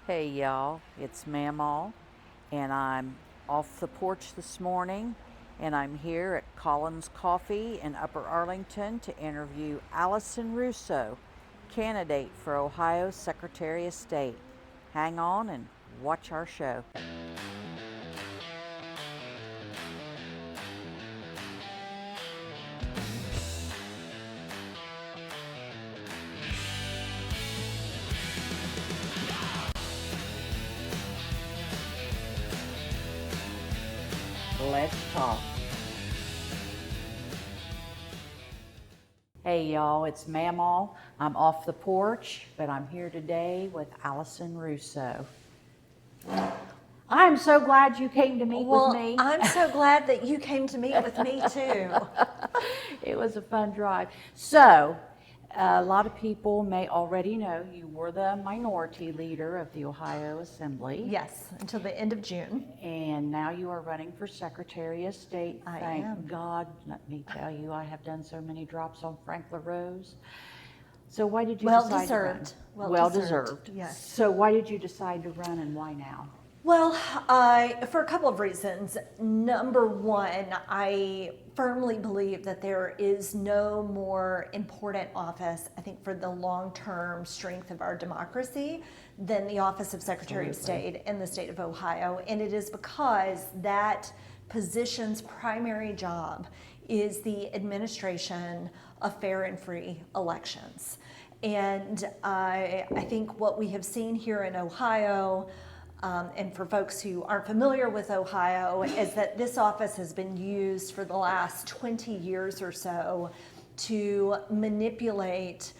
Hey y'all, it's Mamaw, and I'm off the porch this morning, and I'm here at Collins Coffee in Upper Arlington to interview Allison Russo, candidate for Ohio Secretary of State. Hang on and watch our show. Let's talk. Hey y'all, it's Mamaw. I'm off the porch, but I'm here today with Allison Russo. I'm so glad you came to meet with me. I'm so glad that you came to meet with me too. It was a fun drive. So, a lot of people may already know you were the minority leader of the Ohio Assembly. Yes, until the end of June. And now you are running for Secretary of State. I Thank am. God. Let me tell you, I have done so many drops on Frank LaRose. So why did you Well decide deserved. to run? Well Well deserved, deserved. yes. So why did you decide to run and why now? Well, for a couple of reasons. Number one, I firmly believe that there is no more important office, I think, for the long-term strength of our democracy than the office of Secretary of State in the state of Ohio. And it is because that position's primary job is the administration of fair and free elections. And I think what we have seen here in Ohio, and for folks who aren't familiar with Ohio, is that this office has been used for the last 20 years or so to manipulate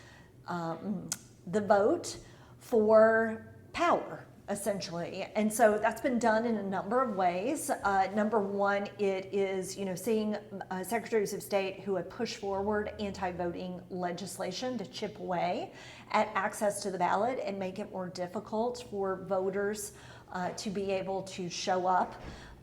the vote for power, essentially. And so that's been done in a number of ways. Number one, it is seeing secretaries of state who have pushed forward anti-voting legislation to chip away at access to the ballot and make it more difficult for voters to be able to show up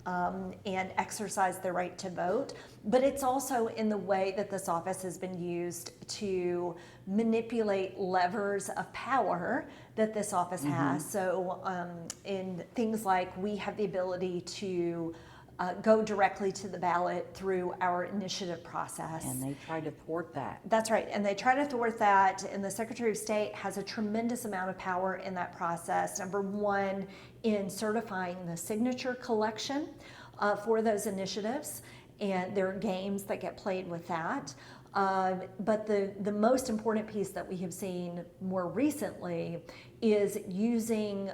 and exercise their right to vote. But it's also in the way that this office has been used to manipulate levers of power that this office has. So in things like we have the ability to go directly to the ballot through our initiative process. And they tried to thwart that. That's right, and they try to thwart that, and the Secretary of State has a tremendous amount of power in that process. Number one, in certifying the signature collection for those initiatives, and there are games that get played with that. But the most important piece that we have seen more recently is using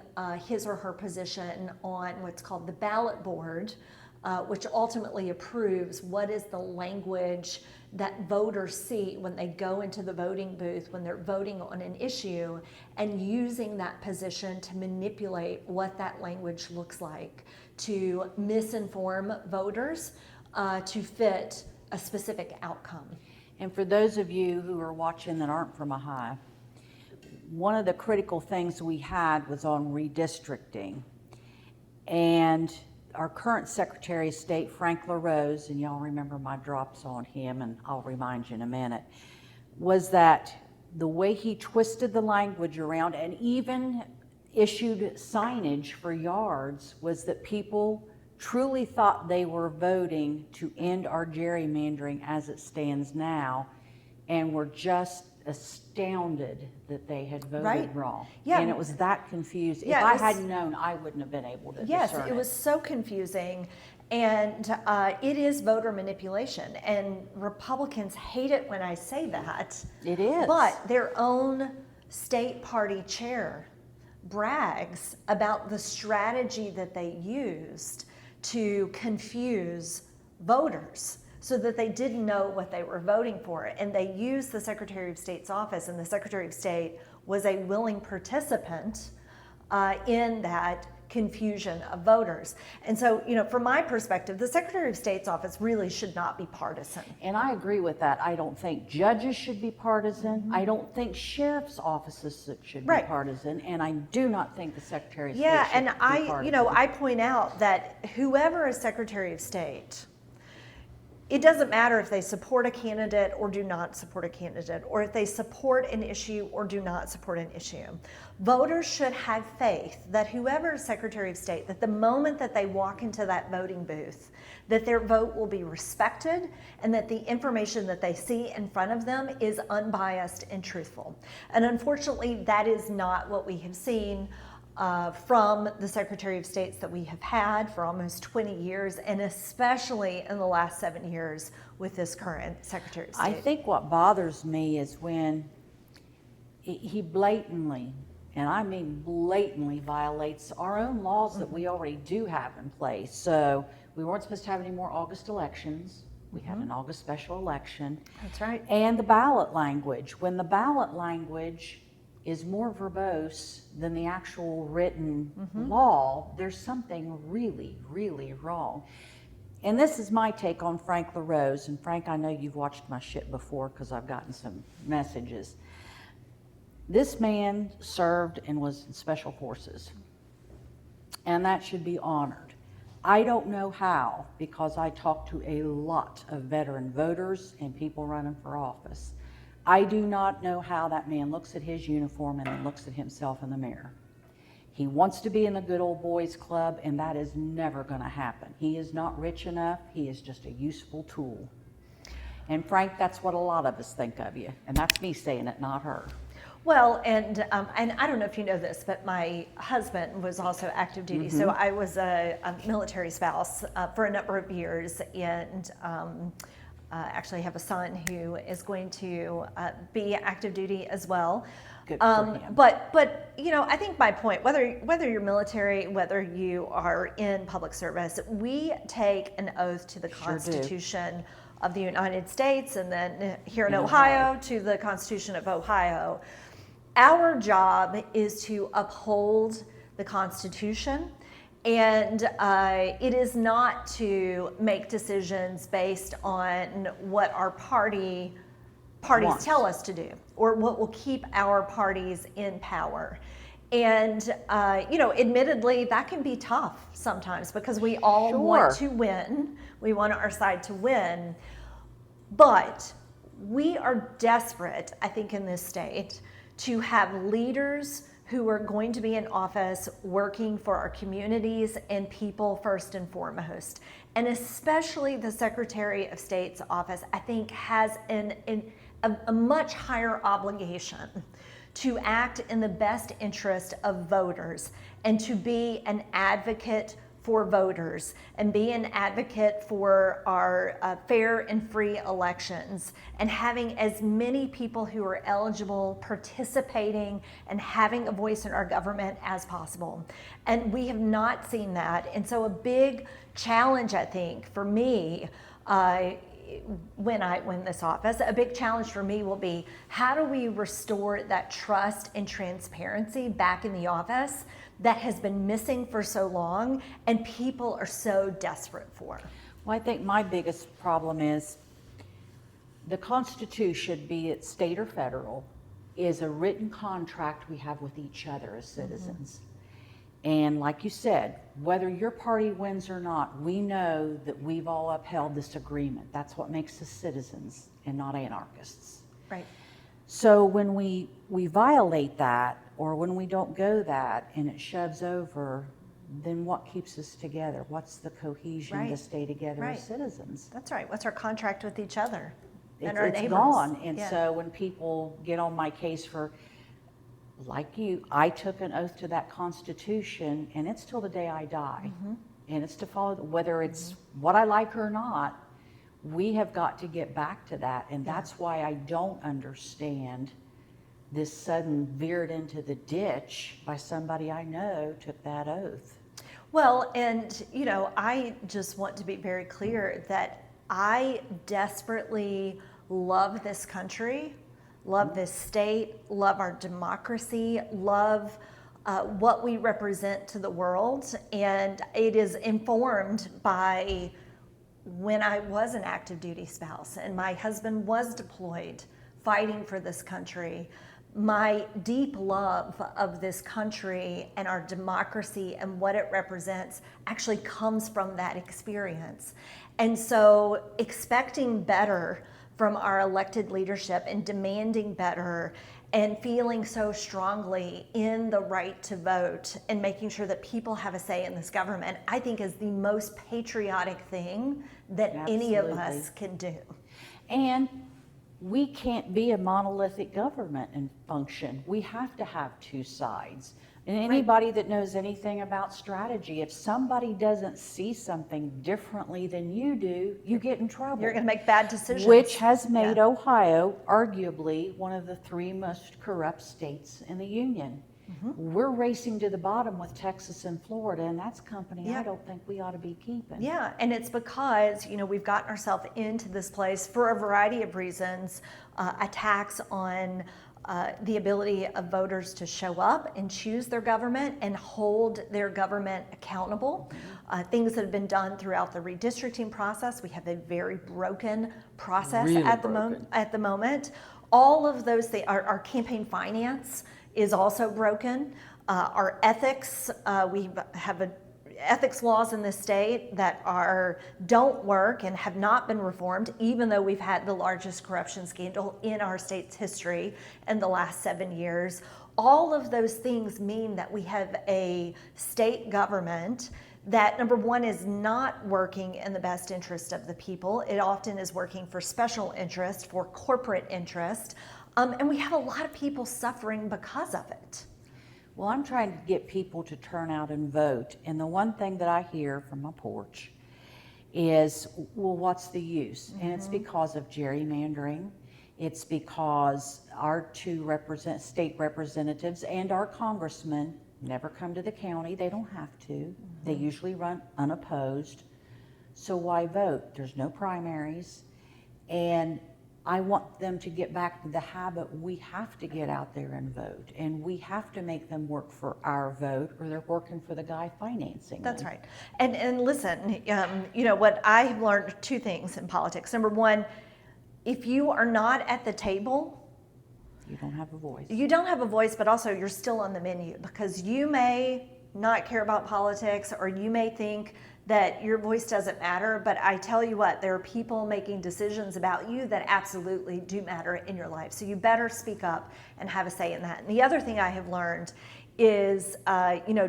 his or her position on what's called the ballot board, which ultimately approves what is the language that voters see when they go into the voting booth, when they're voting on an issue, and using that position to manipulate what that language looks like, to misinform voters, to fit a specific outcome. And for those of you who are watching that aren't from Ohio, one of the critical things we had was on redistricting. And our current Secretary of State, Frank LaRose, and y'all remember my drops on him, and I'll remind you in a minute, was that the way he twisted the language around and even issued signage for yards was that people truly thought they were voting to end our gerrymandering as it stands now, and were just astounded that they had voted wrong. Yeah. And it was that confused. Yeah, if I hadn't known, I wouldn't have been able to discern it was so confusing, and it is voter manipulation, and Republicans hate it when I say that. It is. But their own state party chair brags about the strategy that they used to confuse voters so that they didn't know what they were voting for. And they used the Secretary of State's office, and the Secretary of State was a willing participant in that confusion of voters. And so, from my perspective, the Secretary of State's office really should not be partisan. And I agree with that. I don't think judges should be partisan. I don't think sheriff's offices should be partisan. And I do not think the Secretary of State should be partisan. I point out that whoever is Secretary of State it doesn't matter if they support a candidate or do not support a candidate, or if they support an issue or do not support an issue. Voters should have faith that whoever is Secretary of State, that the moment that they walk into that voting booth, that their vote will be respected and that the information that they see in front of them is unbiased and truthful. And unfortunately, that is not what we have seen from the Secretary of States that we have had for almost 20 years, and especially in the last 7 years with this current Secretary of State. I think what bothers me is when he blatantly, and I mean blatantly, violates our own laws that we already do have in place. So we weren't supposed to have any more August elections. We had an August special election. That's right. And the ballot language. When the ballot language is more verbose than the actual written law, there's something really, really wrong. And this is my take on Frank LaRose. And Frank, I know you've watched my shit before because I've gotten some messages. This man served and was in special forces, and that should be honored. I don't know how, because I talk to a lot of veteran voters and people running for office. I do not know how that man looks at his uniform and then looks at himself in the mirror. He wants to be in the good old boys club, and that is never going to happen. He is not rich enough. He is just a useful tool. And Frank, that's what a lot of us think of you, and that's me saying it, not her. Well, and I don't know if you know this, but my husband was also active duty. So I was a military spouse for a number of years, and actually have a son who is going to be active duty as well. Good for him. But you know, I think my point, whether you're military, whether you are in public service, we take an oath to the Constitution of the United States, and then here in Ohio to the Constitution of Ohio. Our job is to uphold the Constitution, and it is not to make decisions based on what our parties tell us to do, or what will keep our parties in power. And you know, admittedly, that can be tough sometimes because we all want to win. We want our side to win, but we are desperate, I think, in this state to have leaders who are going to be in office working for our communities and people first and foremost. And especially the Secretary of State's office, I think, has a much higher obligation to act in the best interest of voters and to be an advocate for voters and be an advocate for our fair and free elections, and having as many people who are eligible participating and having a voice in our government as possible. And we have not seen that. And so a big challenge, I think, for me, when I win this office, a big challenge for me will be, how do we restore that trust and transparency back in the office that has been missing for so long and people are so desperate for? Well, I think my biggest problem is the Constitution, be it state or federal, is a written contract we have with each other as citizens. And like you said, whether your party wins or not, we know that we've all upheld this agreement. That's what makes us citizens and not anarchists. Right. So when we violate that, or when we don't go that and it shoves over, then what keeps us together? What's the cohesion to stay together as citizens? That's right. What's our contract with each other and our It's neighbors? gone. And so when people get on my case for, like you, I took an oath to that Constitution, and it's till the day I die. And it's to follow, whether it's what I like or not, we have got to get back to that. And that's why I don't understand this sudden veered into the ditch by somebody I know took that oath. Well, and you know, I just want to be very clear that I desperately love this country, love this state, love our democracy, love what we represent to the world. And it is informed by when I was an active duty spouse and my husband was deployed fighting for this country. my deep love of this country and our democracy and what it represents actually comes from that experience. And so expecting better from our elected leadership and demanding better and feeling so strongly in the right to vote and making sure that people have a say in this government, I think is the most patriotic thing that any of us can do. And we can't be a monolithic government and function. We have to have two sides. And anybody that knows anything about strategy, if somebody doesn't see something differently than you do, you get in trouble. You're going to make bad decisions. Which has made Ohio arguably one of the 3 most corrupt states in the union. We're racing to the bottom with Texas and Florida, and that's company I don't think we ought to be keeping. Yeah, and it's because, we've gotten ourselves into this place for a variety of reasons, attacks on the ability of voters to show up and choose their government and hold their government accountable. Things that have been done throughout the redistricting process. We have a very broken process at the moment. All of those things, our campaign finance is also broken. Our ethics, we have ethics laws in this state that don't work and have not been reformed, even though we've had the largest corruption scandal in our state's history in the last 7 years. All of those things mean that we have a state government that, number one, is not working in the best interest of the people. It often is working for special interest, for corporate interest, and we have a lot of people suffering because of it. Well, I'm trying to get people to turn out and vote. And the one thing that I hear from my porch is, well, what's the use? And it's because of gerrymandering. It's because our 2 state representatives and our congressmen never come to the county. They don't have to. They usually run unopposed. So why vote? There's no primaries. And I want them to get back to the habit. We have to get out there and vote, and we have to make them work for our vote, or they're working for the guy financing That's them. right. And listen, what I have learned 2 things in politics. Number one, if you are not at the table, You don't have a voice. You don't have a voice, but also you're still on the menu, because you may not care about politics, or you may think that your voice doesn't matter, but I tell you what, there are people making decisions about you that absolutely do matter in your life. So you better speak up and have a say in that. And the other thing I have learned is,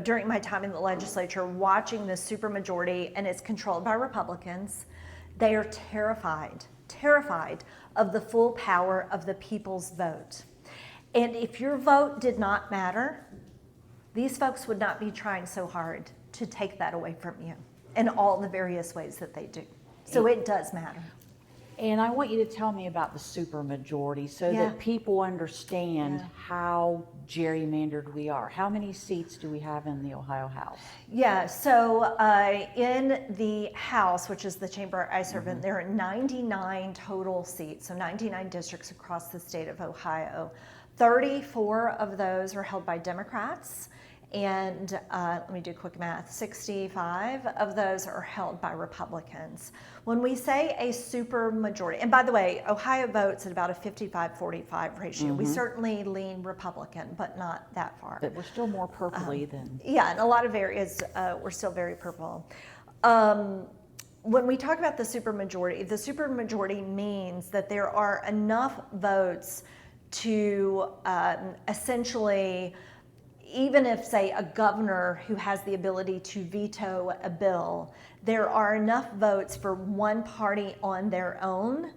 during my time in the legislature, watching this supermajority, and it's controlled by Republicans, they are terrified of the full power of the people's vote. And if your vote did not matter, these folks would not be trying so hard to take that away from you in all the various ways that they do. So it does matter. And I want you to tell me about the supermajority so that people understand how gerrymandered we are. How many seats do we have in the Ohio House? Yeah, so in the House, which is the chamber I serve in, there are 99 total seats, so 99 districts across the state of Ohio. 34 of those are held by Democrats, and let me do quick math, 65 of those are held by Republicans. When we say a supermajority, and by the way, Ohio votes at about a 55-45 ratio. We certainly lean Republican, but not that far. But we're still more purpley than... Yeah, in a lot of areas, we're still very purple. When we talk about the supermajority means that there are enough votes to essentially, even if, say, a governor who has the ability to veto a bill, there are enough votes for one party on their own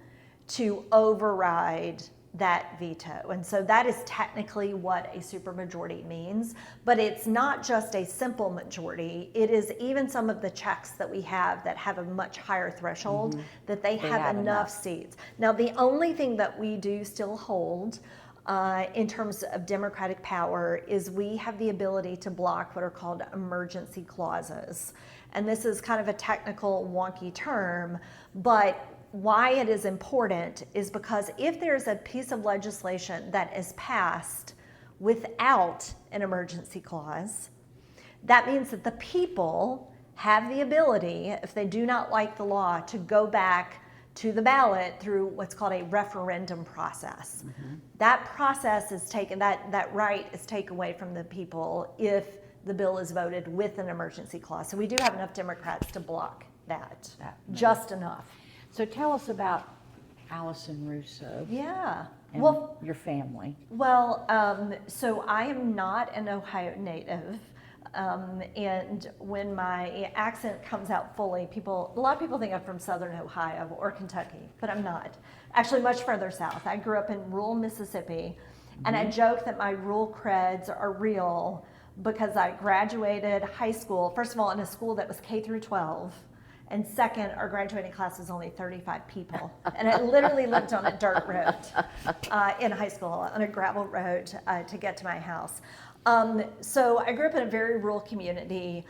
to override that veto. And so that is technically what a supermajority means, but it's not just a simple majority. It is even some of the checks that we have that have a much higher threshold, that they have enough seats. Now, the only thing that we do still hold in terms of Democratic power is we have the ability to block what are called emergency clauses. And this is kind of a technical, wonky term, but why it is important is because if there's a piece of legislation that is passed without an emergency clause, that means that the people have the ability, if they do not like the law, to go back to the ballot through what's called a referendum process. That process is taken, that right is taken away from the people if the bill is voted with an emergency clause. So we do have enough Democrats to block that, just enough. So tell us about Allison Russo Yeah. and Well, your family. Well, so I am not an Ohio native. And when my accent comes out fully, a lot of people think I'm from Southern Ohio or Kentucky, but I'm not. Actually, much further south. I grew up in rural Mississippi, and I joke that my rural creds are real because I graduated high school, first of all, in a school that was K through 12. And second, our graduating class was only 35 people. And I literally lived on a dirt road in high school, on a gravel road to get to my house. So I grew up in a very rural community.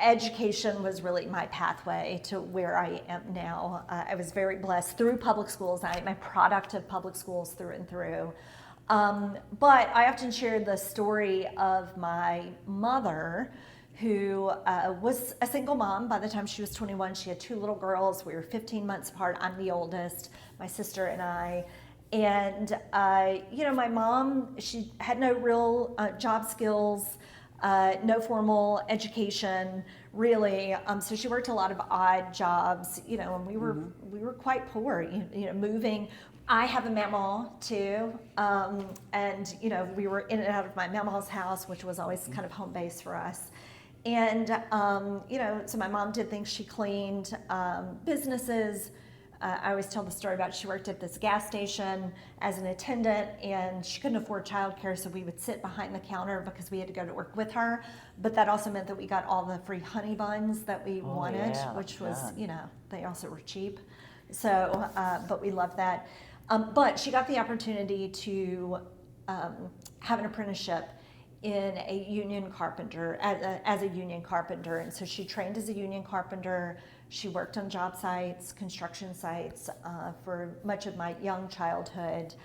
Education was really my pathway to where I am now. I was very blessed through public schools. I'm a product of public schools through and through. But I often share the story of my mother, who was a single mom. By the time she was 21, she had 2 little girls. We were 15 months apart. I'm the oldest, my sister and I. And, my mom, she had no real job skills, no formal education, really. So she worked a lot of odd jobs, and we were quite poor, moving. I have a Mamaw too, and we were in and out of my Mamaw's house, which was always kind of home base for us. And so my mom did things. She cleaned businesses. I always tell the story about she worked at this gas station as an attendant, and she couldn't afford childcare, so we would sit behind the counter because we had to go to work with her. But that also meant that we got all the free honey buns that we wanted, which was, they also were cheap. So, but we loved that. But she got the opportunity to have an apprenticeship in a union carpenter, as a union carpenter. And so she trained as a union carpenter. She worked on job sites, construction sites, for much of my young childhood.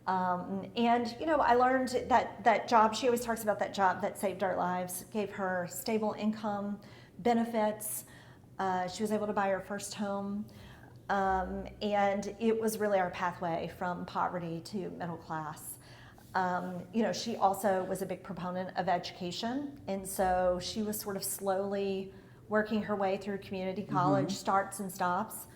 And I learned that job, she always talks about that job that saved our lives, gave her stable income, benefits. She was able to buy her first home. And it was really our pathway from poverty to middle class. She also was a big proponent of education, and so she was sort of slowly working her way through community college, starts and stops.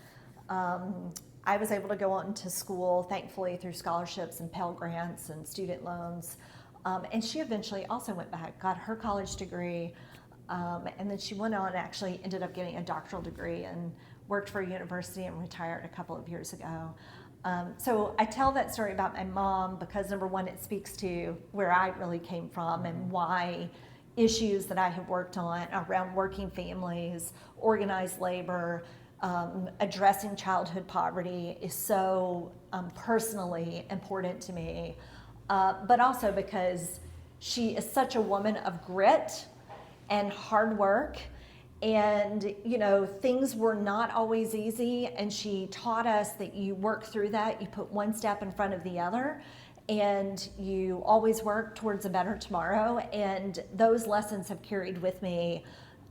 I was able to go on to school, thankfully, through scholarships and Pell Grants and student loans. And she eventually also went back, got her college degree, and then she went on, actually ended up getting a doctoral degree and worked for a university and retired a couple of years ago. So I tell that story about my mom because, number one, it speaks to where I really came from and why issues that I have worked on around working families, organized labor, addressing childhood poverty is so personally important to me, but also because she is such a woman of grit and hard work. And, things were not always easy, and she taught us that you work through that, you put one step in front of the other, and you always work towards a better tomorrow. And those lessons have carried with me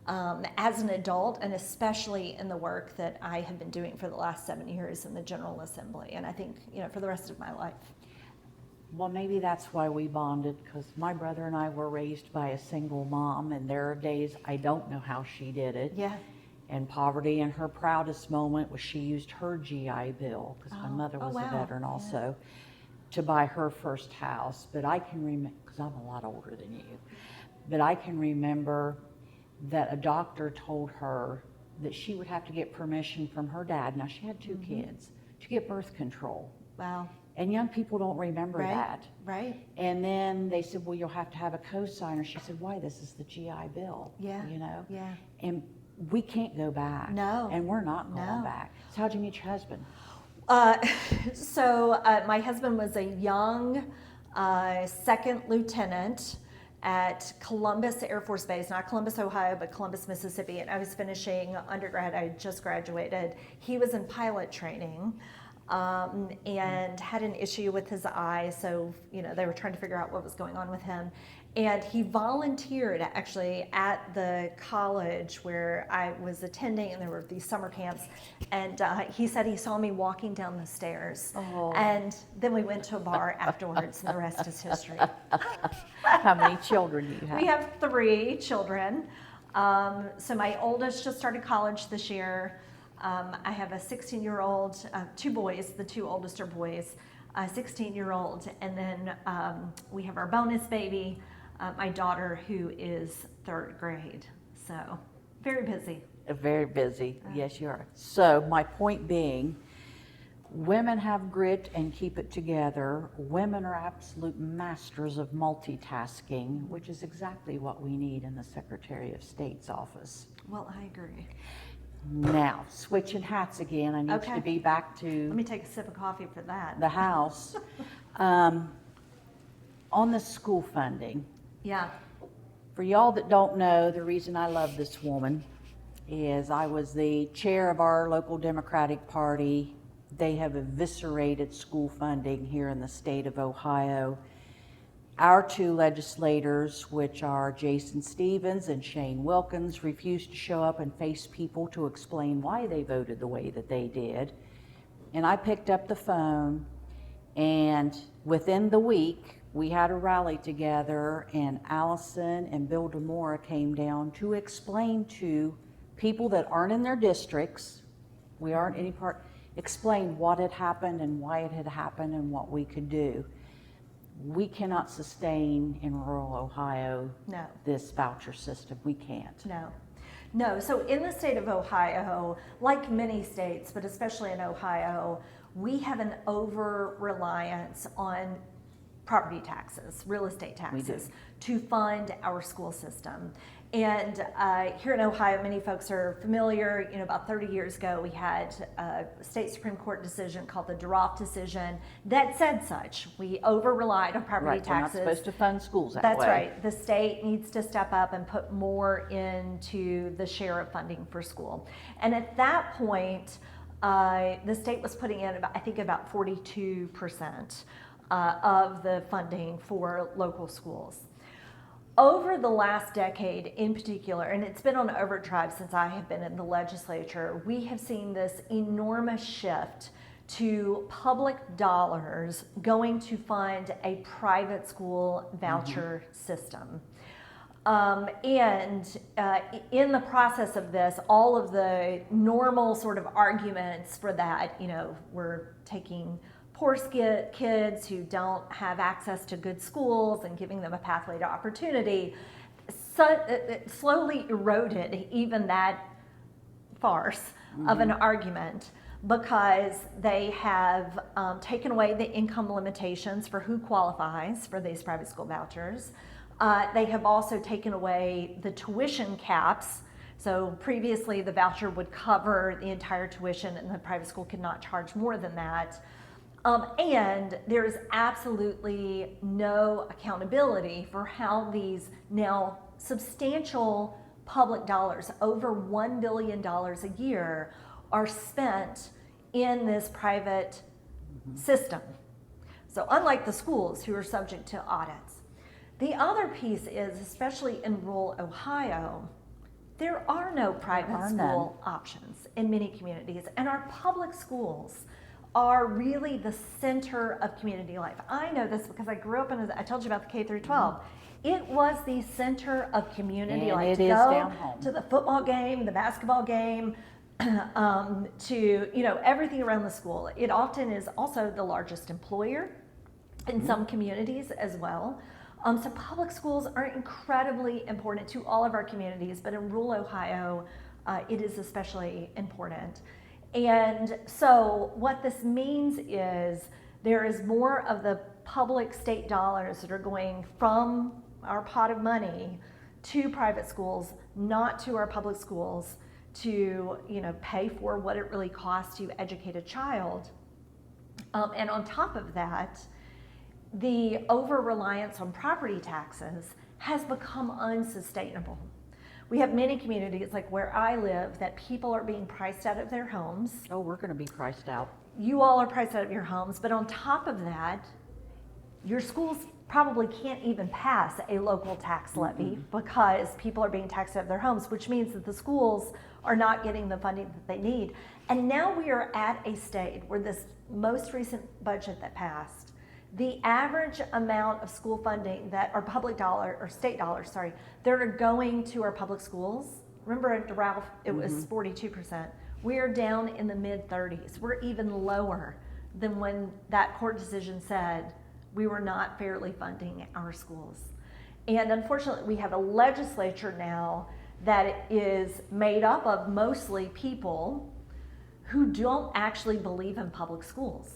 as an adult, and especially in the work that I have been doing for the last 7 years in the General Assembly, and I think, for the rest of my life. Well, maybe that's why we bonded, because my brother and I were raised by a single mom, and there are days I don't know how she did it. Yeah. And poverty, and her proudest moment was she used her GI Bill, because my mother was a veteran also, to buy her first house. But I can remember, because I'm a lot older than you, but I can remember that a doctor told her that she would have to get permission from her dad, now she had 2 kids, to get birth control. Wow. And young people don't remember that. Right. And then they said, well, you'll have to have a co-signer. She said, why? This is the GI Bill. Yeah. Yeah. And we can't go back. No. And we're not going back. So how'd you meet your husband? So my husband was a young second lieutenant at Columbus Air Force Base, not Columbus, Ohio, but Columbus, Mississippi. And I was finishing undergrad. I had just graduated. He was in pilot training. And had an issue with his eye, so they were trying to figure out what was going on with him. And he volunteered actually at the college where I was attending, and there were these summer camps. And he said he saw me walking down the stairs. Oh. And then we went to a bar afterwards, and the rest is history. How many children do you have? We have 3 children. So my oldest just started college this year. I have a 16-year-old, 2 boys, the 2 oldest are boys, a 16-year-old, and then we have our bonus baby, my daughter, who is 3rd grade. So very busy. Very busy. Yes, you are. So my point being, women have grit and keep it together. Women are absolute masters of multitasking, which is exactly what we need in the Secretary of State's office. Well, I agree. Now, switching hats again, I need Okay. to be back Let to me take a sip of coffee for that. the House. On the school funding, Yeah. for y'all that don't know, the reason I love this woman is I was the chair of our local Democratic Party. They have eviscerated school funding here in the state of Ohio. Our 2 legislators, which are Jason Stevens and Shane Wilkins, refused to show up and face people to explain why they voted the way that they did. And I picked up the phone, and within the week, we had a rally together, and Allison and Bill DeMora came down to explain to people that aren't in their districts, we aren't any part, explain what had happened and why it had happened and what we could do. We cannot sustain in rural Ohio No. this voucher system. We can't. No. No. So in the state of Ohio, like many states, but especially in Ohio, we have an over-reliance on property taxes, real estate taxes, to fund our school system. And here in Ohio, many folks are familiar, about 30 years ago, we had a state Supreme Court decision called the Duroff decision that said such. We over-relied on property Right, we're not taxes. supposed to fund schools that That's way. right. The state needs to step up and put more into the share of funding for school. And at that point, the state was putting in about 42% of the funding for local schools. Over the last decade in particular, and it's been on overdrive since I have been in the legislature, we have seen this enormous shift to public dollars going to fund a private school voucher system. In the process of this, all of the normal sort of arguments for that, we're taking poor kids who don't have access to good schools and giving them a pathway to opportunity, it slowly eroded even that farce of an argument, because they have taken away the income limitations for who qualifies for these private school vouchers. They have also taken away the tuition caps. So previously the voucher would cover the entire tuition and the private school could not charge more than that. And there is absolutely no accountability for how these now substantial public dollars, over $1 billion a year, are spent in this private system. So unlike the schools, who are subject to audits. The other piece is, especially in rural Ohio, there are no private school options in many communities, and our public schools are really the center of community life. I know this because I grew up I told you about the K through 12. It was the center of community life. It is down home. To the football game, the basketball game, to everything around the school. It often is also the largest employer in some communities as well. So public schools are incredibly important to all of our communities, but in rural Ohio, it is especially important. And so what this means is there is more of the public state dollars that are going from our pot of money to private schools, not to our public schools, to pay for what it really costs to educate a child. And on top of that, the over-reliance on property taxes has become unsustainable. We have many communities, like where I live, that people are being priced out of their homes. Oh, we're going to be priced out. You all are priced out of your homes, but on top of that, your schools probably can't even pass a local tax levy because people are being taxed out of their homes, which means that the schools are not getting the funding that they need. And now we are at a state where this most recent budget that passed, the average amount of school funding that are public dollar or state dollars, sorry, that are going to our public schools. Remember at Ralph, it was 42%. We are down in the mid 30s. We're even lower than when that court decision said we were not fairly funding our schools. And unfortunately, we have a legislature now that is made up of mostly people who don't actually believe in public schools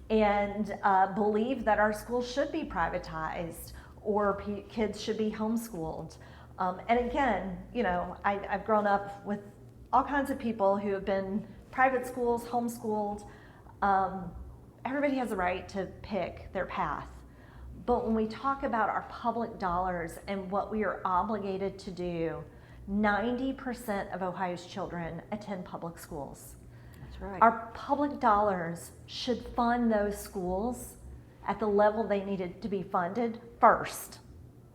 and believe that our schools should be privatized or kids should be homeschooled. And again, you know, I've grown up with all kinds of people who have been private schools, homeschooled. Everybody has a right to pick their path. But when we talk about our public dollars and what we are obligated to do, 90% of Ohio's children attend public schools. That's right. Our public dollars should fund those schools at the level they needed to be funded first.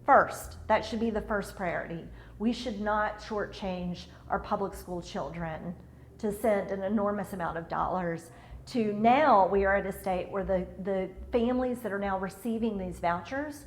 First, that should be the first priority. We should not shortchange our public school children to send an enormous amount of dollars to now we are at a state where the families that are now receiving these vouchers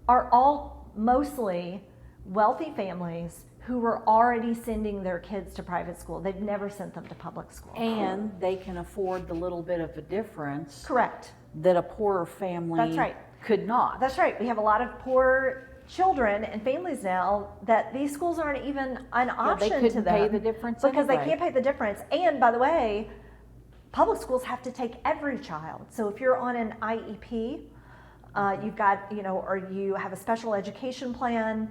are all mostly wealthy families who were already sending their kids to private school. They've never sent them to public school. And they can afford the little bit of a difference. Correct. That a poorer family That's right. could not. That's right. We have a lot of poor children and families now that these schools aren't even an option they couldn't to them. pay the difference because anyway. they can't pay the difference. And by the way, public schools have to take every child. So if you're on an IEP, you've got, you know, or you have a special education plan,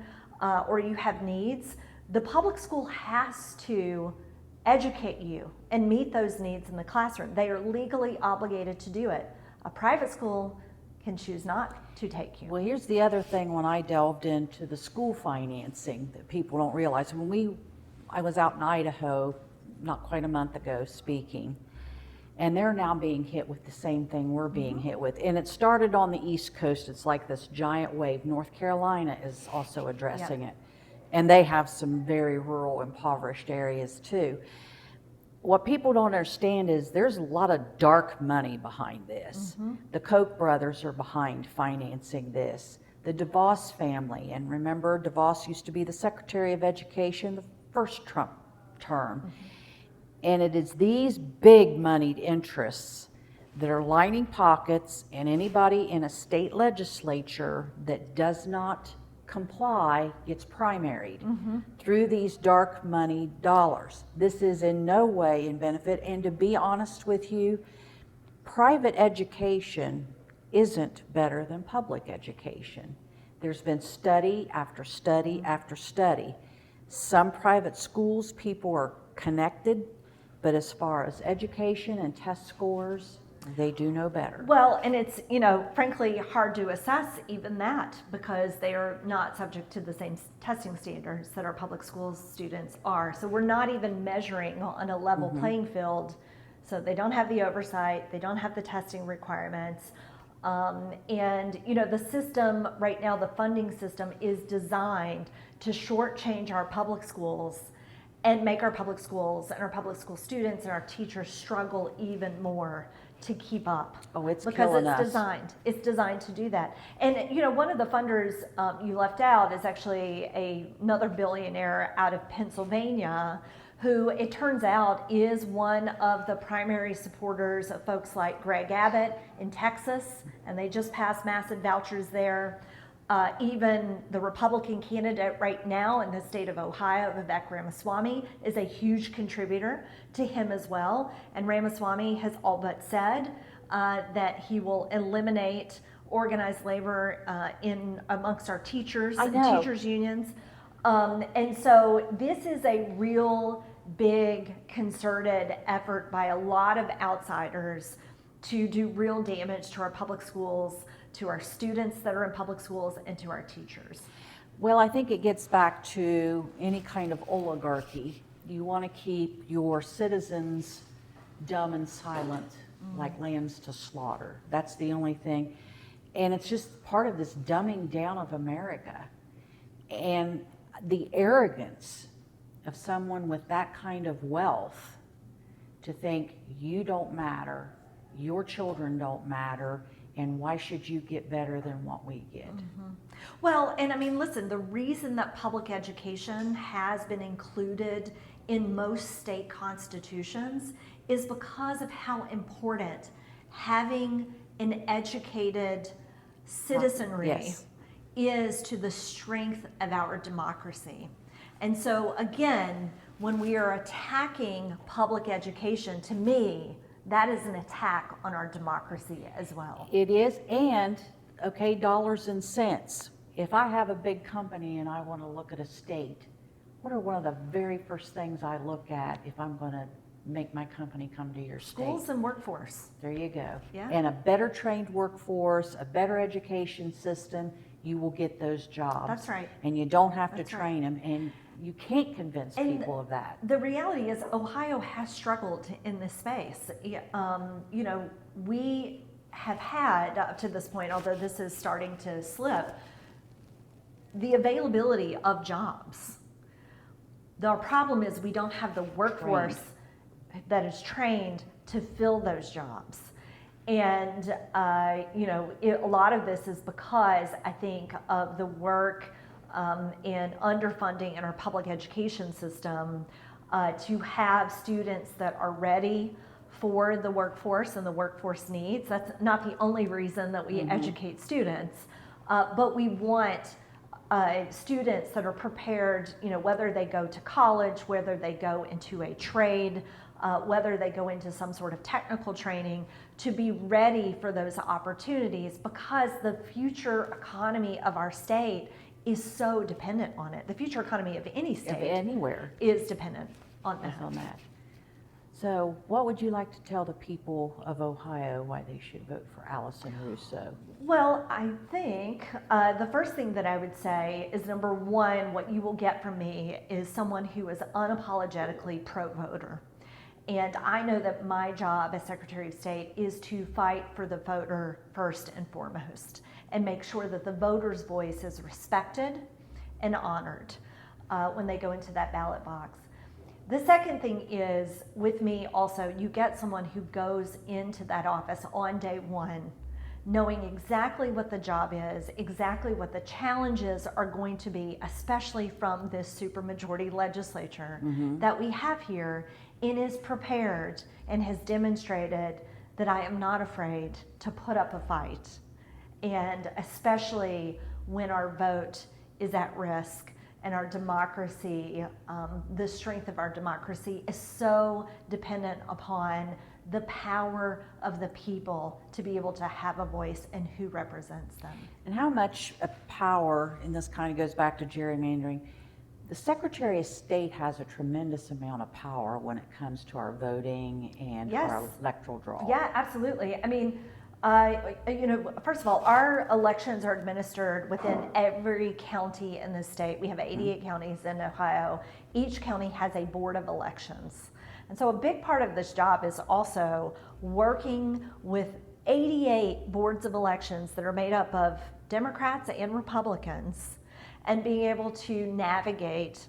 or you have needs, the public school has to educate you and meet those needs in the classroom. They are legally obligated to do it. A private school can choose not to take you. Well, here's the other thing when I delved into the school financing that people don't realize. I was out in Idaho not quite a month ago speaking, and they're now being hit with the same thing we're being hit with. And it started on the East Coast. It's like this giant wave. North Carolina is also addressing it. And they have some very rural, impoverished areas too. What people don't understand is there's a lot of dark money behind this. The Koch brothers are behind financing this. The DeVos family, and remember DeVos used to be the Secretary of Education the first Trump term. And it is these big moneyed interests that are lining pockets, and anybody in a state legislature that does not comply gets primaried through these dark money dollars. This is in no way in benefit, and to be honest with you, private education isn't better than public education. There's been study after study after study. Some private schools, people are connected, but as far as education and test scores, they do know better. Well, and it's, you know, frankly hard to assess even that because they are not subject to the same testing standards that our public school students are. So we're not even measuring on a level playing field. So they don't have the oversight, they don't have the testing requirements. And, you know, the system right now, the funding system is designed to shortchange our public schools and make our public schools and our public school students and our teachers struggle even more to keep up. Oh, it's because killing it's us. designed. It's designed to do that. And you know, one of the funders you left out is actually another billionaire out of Pennsylvania, who it turns out is one of the primary supporters of folks like Greg Abbott in Texas, and they just passed massive vouchers there. Even the Republican candidate right now in the state of Ohio, Vivek Ramaswamy, is a huge contributor to him as well. And Ramaswamy has all but said that he will eliminate organized labor in amongst our teachers and teachers unions. And so this is a real big concerted effort by a lot of outsiders to do real damage to our public schools, to our students that are in public schools, and to our teachers. Well, I think it gets back to any kind of oligarchy. You want to keep your citizens dumb and silent, like lambs to slaughter. That's the only thing. And it's just part of this dumbing down of America. And the arrogance of someone with that kind of wealth to think you don't matter, your children don't matter, and why should you get better than what we get? Well, and I mean, listen, the reason that public education has been included in most state constitutions is because of how important having an educated citizenry Yes. is to the strength of our democracy. And so again, when we are attacking public education, to me, that is an attack on our democracy as well. It is, and okay, dollars and cents. If I have a big company and I want to look at a state, what are one of the very first things I look at if I'm going to make my company come to your state? Schools and workforce. There you go. Yeah. And a better trained workforce, a better education system, you will get those jobs. That's right. And you don't have to That's right. train them, and you can't convince And people of that. The reality is Ohio has struggled in this space. You know, we have had up to this point, although this is starting to slip, the availability of jobs. The problem is we don't have the workforce that is trained to fill those jobs. And, you know, a lot of this is because I think of the work and underfunding in our public education system to have students that are ready for the workforce and the workforce needs. That's not the only reason that we educate students, but we want students that are prepared, you know, whether they go to college, whether they go into a trade, whether they go into some sort of technical training, to be ready for those opportunities, because the future economy of our state is so dependent on it. The future economy of any state Anywhere is dependent on is that. on that. So what would you like to tell the people of Ohio why they should vote for Allison Russo? Well, I think the first thing that I would say is, number one, what you will get from me is someone who is unapologetically pro-voter. And I know that my job as Secretary of State is to fight for the voter first and foremost, and make sure that the voter's voice is respected and honored when they go into that ballot box. The second thing is, with me also, you get someone who goes into that office on day one knowing exactly what the job is, exactly what the challenges are going to be, especially from this supermajority legislature that we have here, and is prepared and has demonstrated that I am not afraid to put up a fight, and especially when our vote is at risk and our democracy, the strength of our democracy is so dependent upon the power of the people to be able to have a voice and who represents them. And how much power, and this kind of goes back to gerrymandering, the Secretary of State has a tremendous amount of power when it comes to our voting and Yes. our electoral draw. Yeah, absolutely. I mean, you know, first of all, our elections are administered within every county in the state. We have 88 counties in Ohio. Each county has a board of elections. And so a big part of this job is also working with 88 boards of elections that are made up of Democrats and Republicans, and being able to navigate,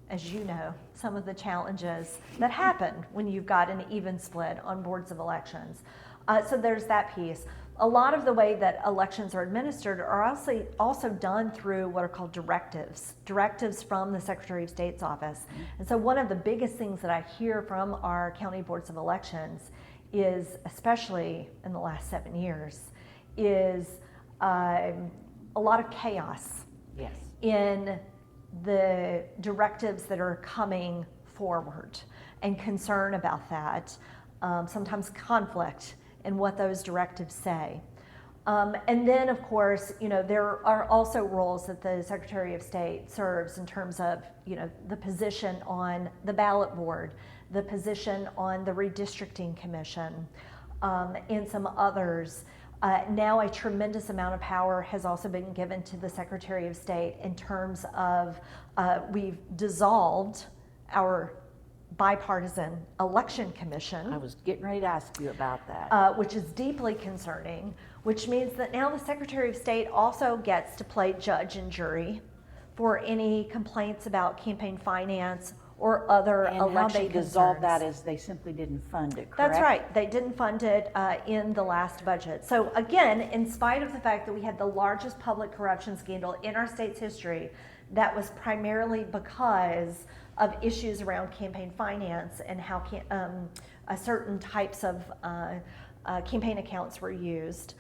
as you know, some of the challenges that happen when you've got an even split on boards of elections. So there's that piece. A lot of the way that elections are administered are also done through what are called directives from the Secretary of State's office. And so one of the biggest things that I hear from our county boards of elections is, especially in the last 7 years, is a lot of chaos Yes. in the directives that are coming forward, and concern about that, sometimes conflict in what those directives say. And then, of course, you know, there are also roles that the Secretary of State serves in terms of, you know, the position on the ballot board, the position on the redistricting commission, and some others. Now a tremendous amount of power has also been given to the Secretary of State in terms of we've dissolved our bipartisan election commission. I was getting ready to ask you about that. Which is deeply concerning, which means that now the Secretary of State also gets to play judge and jury for any complaints about campaign finance or other And election how they dissolved concerns. that is they simply didn't fund it, correct? That's right. They didn't fund it in the last budget. So again, in spite of the fact that we had the largest public corruption scandal in our state's history, that was primarily because of issues around campaign finance and how certain types of campaign accounts were used.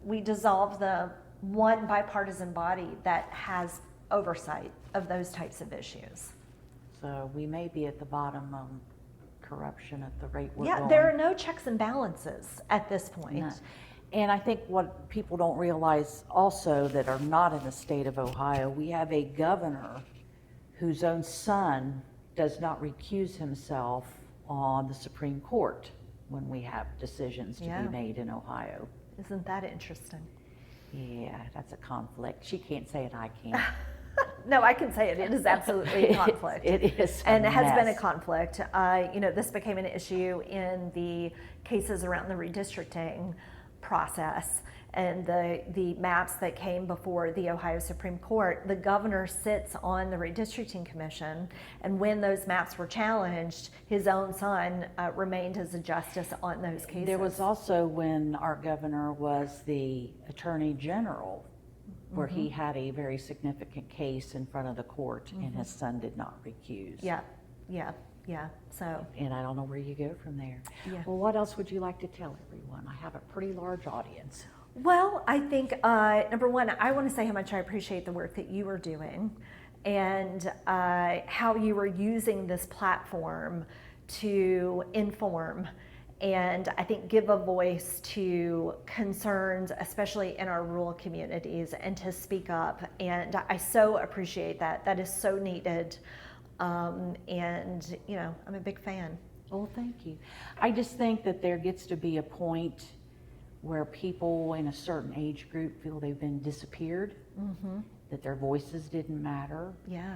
We dissolved the one bipartisan body that has oversight of those types of issues. So we may be at the bottom of corruption at the rate we're Yeah, going. there are no checks and balances at this point. No. And I think what people don't realize also that are not in the state of Ohio, we have a governor whose own son does not recuse himself on the Supreme Court when we have decisions to Yeah. be made in Ohio. Isn't that interesting? Yeah, that's a conflict. She can't say it, I can. No, I can say it. It is absolutely a conflict. It is a And it has been a mess. conflict. This became an issue in the cases around the redistricting process and the maps that came before the Ohio Supreme Court. The governor sits on the redistricting commission, and when those maps were challenged, his own son remained as a justice on those cases. There was also when our governor was the attorney general, where he had a very significant case in front of the court, and his son did not recuse. Yeah. So, And I don't know where you go from there. Yeah. Well, what else would you like to tell everyone? I have a pretty large audience. well, I think number one, I want to say how much I appreciate the work that you are doing and how you are using this platform to inform and I think give a voice to concerns, especially in our rural communities, and to speak up. And I so appreciate that. That is so needed. And I'm a big fan. Well, thank you. I just think that there gets to be a point where people in a certain age group feel they've been disappeared, that their voices didn't matter. Yeah.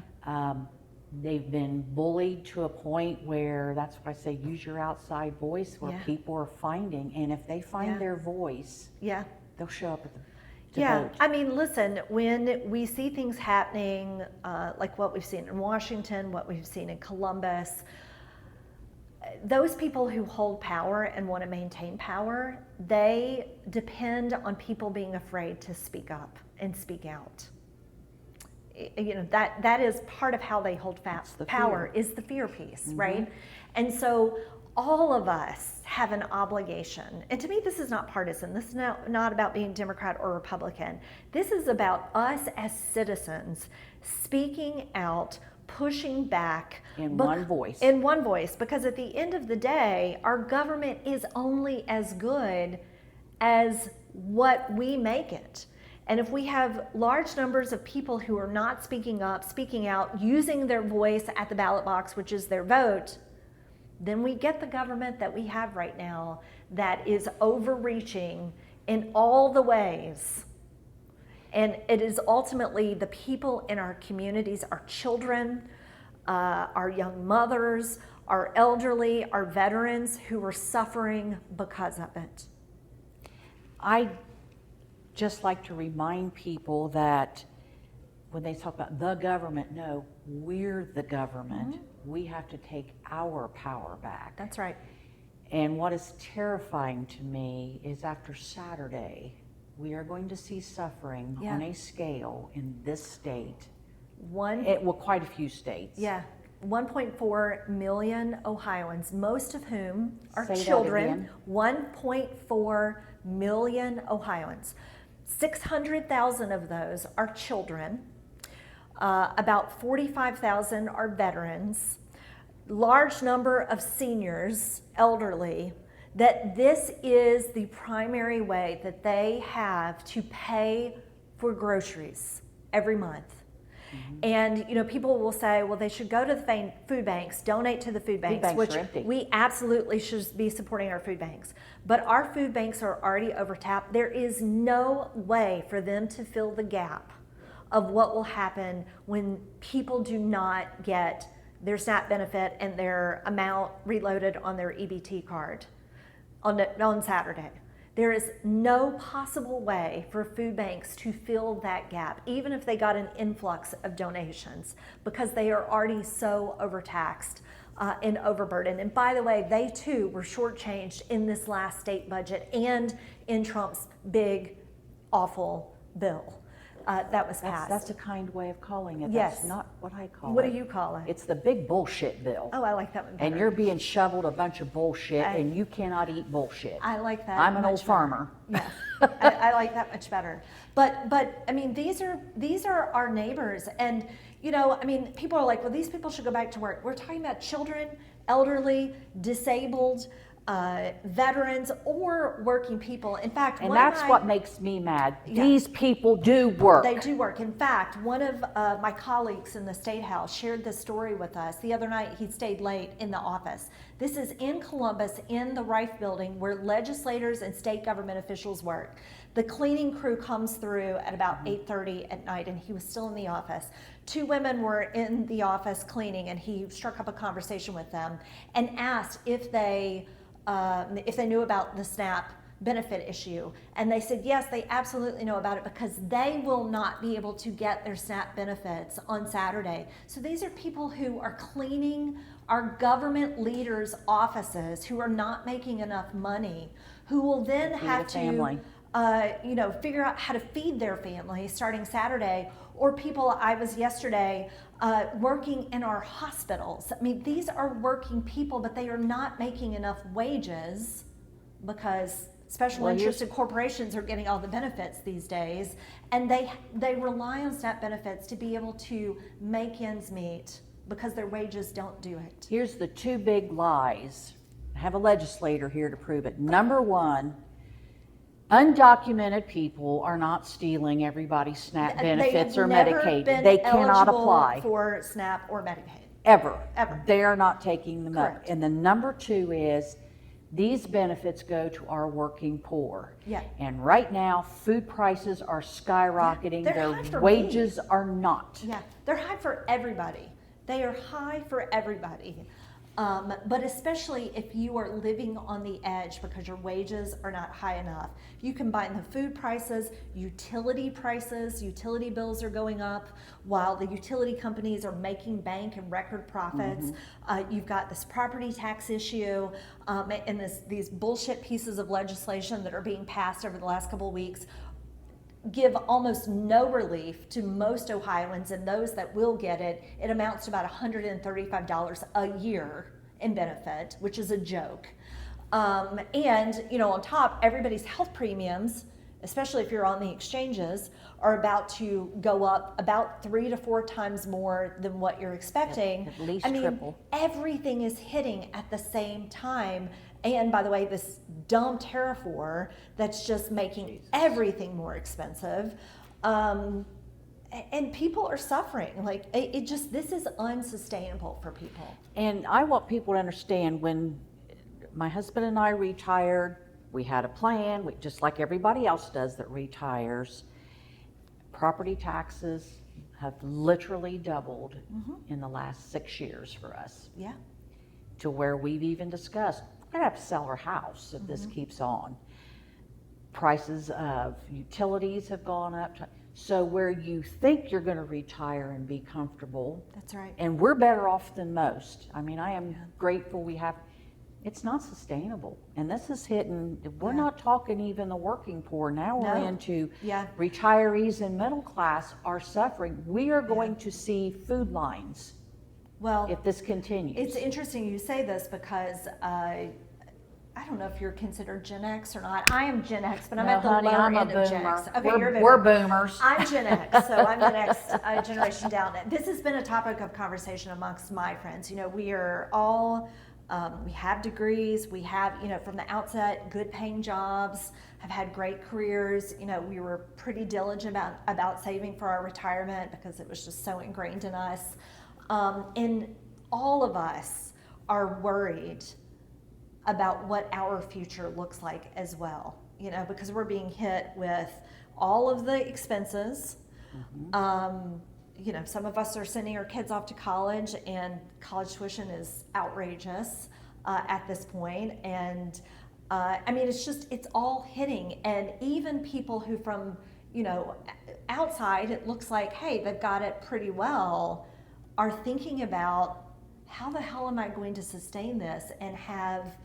They've been bullied to a point where that's why I say use your outside voice, where Yeah. people are finding, and if they find Yeah. their voice, Yeah. they'll show up at the Yeah, vote. I mean, listen, when we see things happening, like what we've seen in Washington, what we've seen in Columbus, those people who hold power and want to maintain power, they depend on people being afraid to speak up and speak out. That is part of how they hold fast the power, fear. is the fear piece, right? And so all of us have an obligation. And to me, this is not partisan. This is not about being Democrat or Republican. This is about us as citizens speaking out, pushing back. In one voice. In one voice. Because at the end of the day, our government is only as good as what we make it. And if we have large numbers of people who are not speaking up, speaking out, using their voice at the ballot box, which is their vote, then we get the government that we have right now that is overreaching in all the ways. And it is ultimately the people in our communities, our children, our young mothers, our elderly, our veterans who are suffering because of it. I just like to remind people that when they talk about the government, no, we're the government. We have to take our power back. That's right. And what is terrifying to me is after Saturday, we are going to see suffering Yeah. on a scale in this state. One, Quite a few states. yeah, 1.4 million Ohioans, most of whom are Say that children. again. 1.4 million Ohioans. 600,000 of those are children. About 45,000 are veterans. Large number of seniors, elderly, that this is the primary way that they have to pay for groceries every month. And people will say, well, they should go to the food banks, donate to the food banks, banks which are empty. we absolutely should be supporting our food banks. But our food banks are already overtapped. There is no way for them to fill the gap of what will happen when people do not get their SNAP benefit and their amount reloaded on their EBT card on Saturday. There is no possible way for food banks to fill that gap, even if they got an influx of donations, because they are already so overtaxed and overburdened. And by the way, they too were shortchanged in this last state budget and in Trump's big, awful bill that was passed. That's a kind way of calling it. Yes. That's not what I call What it. do you call it? It's the big bullshit bill. Oh, I like that one better. And you're being shoveled a bunch of bullshit, and you cannot eat bullshit. I like that. I'm an much old better. farmer. Yes, I like that much better. But I mean, these are our neighbors, and I mean, people are like, well, these people should go back to work. We're talking about children, elderly, disabled, veterans, or working people. In fact, And that's what makes me mad. These people do work. They do work. In fact, one of my colleagues in the State House shared this story with us. The other night, he stayed late in the office. This is in Columbus, in the Rife building, where legislators and state government officials work. The cleaning crew comes through at about 8:30 at night, and he was still in the office. Two women were in the office cleaning, and he struck up a conversation with them and asked if they knew about the SNAP benefit issue. And they said, yes, they absolutely know about it, because they will not be able to get their SNAP benefits on Saturday. So these are people who are cleaning our government leaders' offices, who are not making enough money, who will then have to figure out how to feed their family starting Saturday. Or people, I was yesterday working in our hospitals. I mean, these are working people, but they are not making enough wages because special interested corporations are getting all the benefits these days, and they rely on SNAP benefits to be able to make ends meet because their wages don't do it. Here's the two big lies. I have a legislator here to prove it. Number one, undocumented people are not stealing everybody's SNAP benefits or Medicaid. They cannot apply for SNAP or Medicaid. Ever. Ever. They are not taking them Correct. up. And the number two is these benefits go to our working poor. Yeah. And right now, food prices are skyrocketing. Yeah, they're high Their for wages are not. Yeah, they're high for everybody. They are high for everybody. But especially if you are living on the edge because your wages are not high enough. You combine the food prices, utility bills are going up while the utility companies are making bank and record profits. You've got this property tax issue and these bullshit pieces of legislation that are being passed over the last couple of weeks give almost no relief to most Ohioans, and those that will get it, it amounts to about $135 a year in benefit, which is a joke. And on top, everybody's health premiums, especially if you're on the exchanges, are about to go up about 3 to 4 times more than what you're expecting. At least triple. Everything is hitting at the same time. And by the way, this dumb tariff war that's just making everything more expensive. And people are suffering. Like this is unsustainable for people. And I want people to understand, when my husband and I retired, we had a plan, just like everybody else does that retires. Property taxes have literally doubled in the last 6 years for us. Yeah. To where we've even discussed, we're gonna have to sell our house if this keeps on. Prices of utilities have gone up. So where you think you're gonna retire and be comfortable. That's right. And we're better off than most. I mean, I am grateful we have, it's not sustainable. And this is hitting, we're not talking even the working poor. Now we're into retirees and middle class are suffering. We are going to see food lines. Well, if this continues. It's interesting you say this because I don't know if you're considered Gen X or not. I am Gen X, but I'm at the lower end of Gen X. Okay, you're a boomer. We're boomers. I'm Gen X, so I'm the next generation down. This has been a topic of conversation amongst my friends. We are all, we have degrees, we have, from the outset, good paying jobs, have had great careers. We were pretty diligent about saving for our retirement because it was just so ingrained in us. And all of us are worried about what our future looks like as well, because we're being hit with all of the expenses, some of us are sending our kids off to college, and college tuition is outrageous at this point. And it's all hitting. And even people who from, outside, it looks like, hey, they've got it pretty well, are thinking about, how the hell am I going to sustain this and have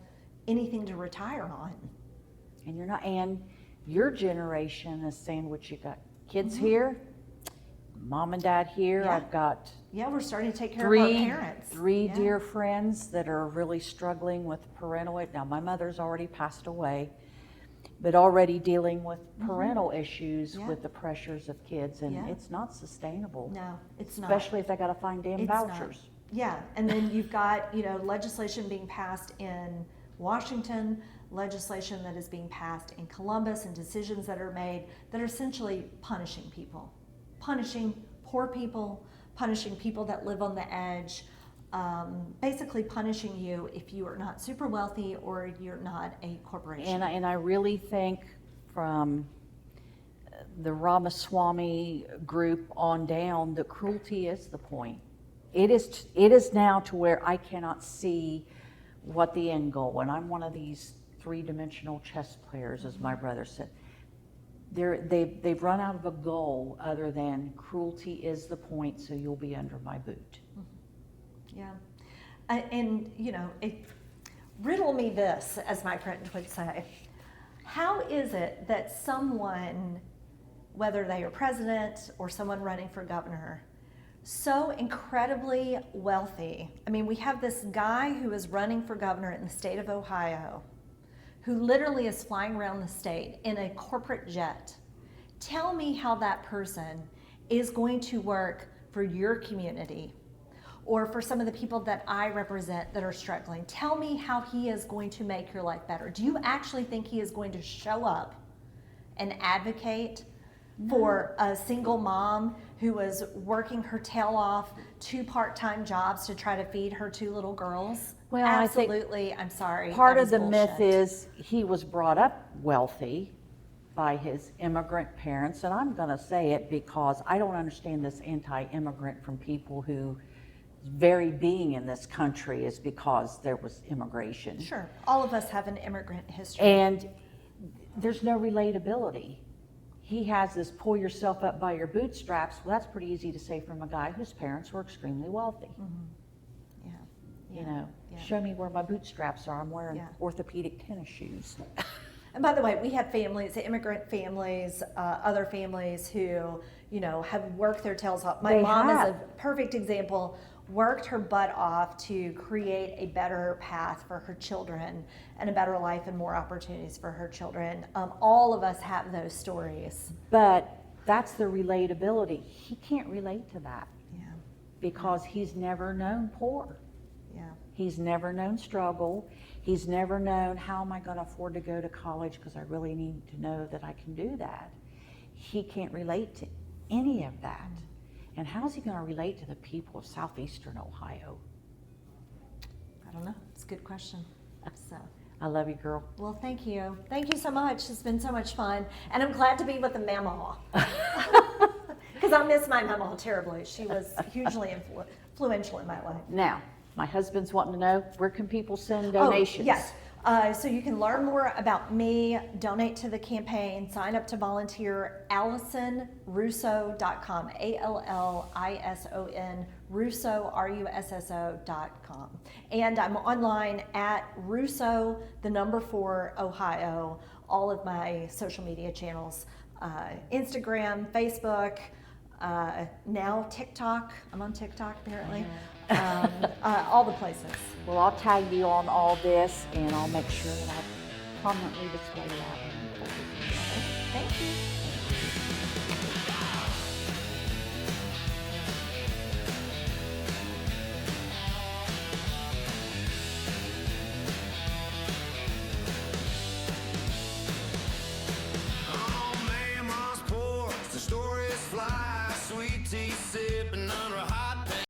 anything to retire on? And you're not, and your generation is saying, what, you got kids here, mom and dad here. Yeah. I've got we're starting to take care of our parents. Three dear friends that are really struggling with parental. Now, my mother's already passed away, but already dealing with parental issues with the pressures of kids, and it's not sustainable. No, it's not. Especially if they got to find damn vouchers. Not. Yeah, and then you've got legislation being passed in Washington, legislation that is being passed in Columbus, and decisions that are made that are essentially punishing people, punishing poor people, punishing people that live on the edge, basically punishing you if you are not super wealthy or you're not a corporation. And I really think from the Ramaswamy group on down, the cruelty is the point. It is now to where I cannot see what the end goal, and I'm one of these three-dimensional chess players, as my brother said. They've run out of a goal other than cruelty is the point, so you'll be under my boot. Yeah, and riddle me this, as my friend would say. How is it that someone, whether they are president or someone running for governor, so incredibly wealthy? I mean, we have this guy who is running for governor in the state of Ohio, who literally is flying around the state in a corporate jet. Tell me how that person is going to work for your community or for some of the people that I represent that are struggling. Tell me how he is going to make your life better. Do you actually think he is going to show up and advocate for a single mom who is working her tail off, 2 part-time jobs to try to feed her 2 little girls? Well, absolutely. I'm sorry. Part that of the bullshit. myth is he was brought up wealthy by his immigrant parents, and I'm going to say it because I don't understand this anti-immigrant from people who very being in this country is because there was immigration. Sure, all of us have an immigrant history. And there's no relatability. He has this pull yourself up by your bootstraps. Well, that's pretty easy to say from a guy whose parents were extremely wealthy. Show me where my bootstraps are. I'm wearing orthopedic tennis shoes. And by the way, we have families, immigrant families, other families who, have worked their tails off. My mom is a perfect example, worked her butt off to create a better path for her children and a better life and more opportunities for her children. All of us have those stories. But that's the relatability. He can't relate to that. Yeah. Because he's never known poor. Yeah. He's never known struggle. He's never known, how am I going to afford to go to college because I really need to know that I can do that. He can't relate to any of that. And how's he going to relate to the people of southeastern Ohio? I don't know. It's a good question. So, I love you, girl. well, thank you. Thank you so much. It's been so much fun. And I'm glad to be with the Mamaw. Because I miss my Mamaw terribly. She was hugely influential in my life. Now, my husband's wanting to know, where can people send donations? Oh, yes. So you can learn more about me, donate to the campaign, sign up to volunteer, AllisonRusso.com, ALLISON, Russo, RUSSO.com. And I'm online at Russo, 4, Ohio, all of my social media channels, Instagram, Facebook, now TikTok. I'm on TikTok apparently. All the places. Well, I'll tag you on all this, and I'll make sure that I prominently display that. Thank you.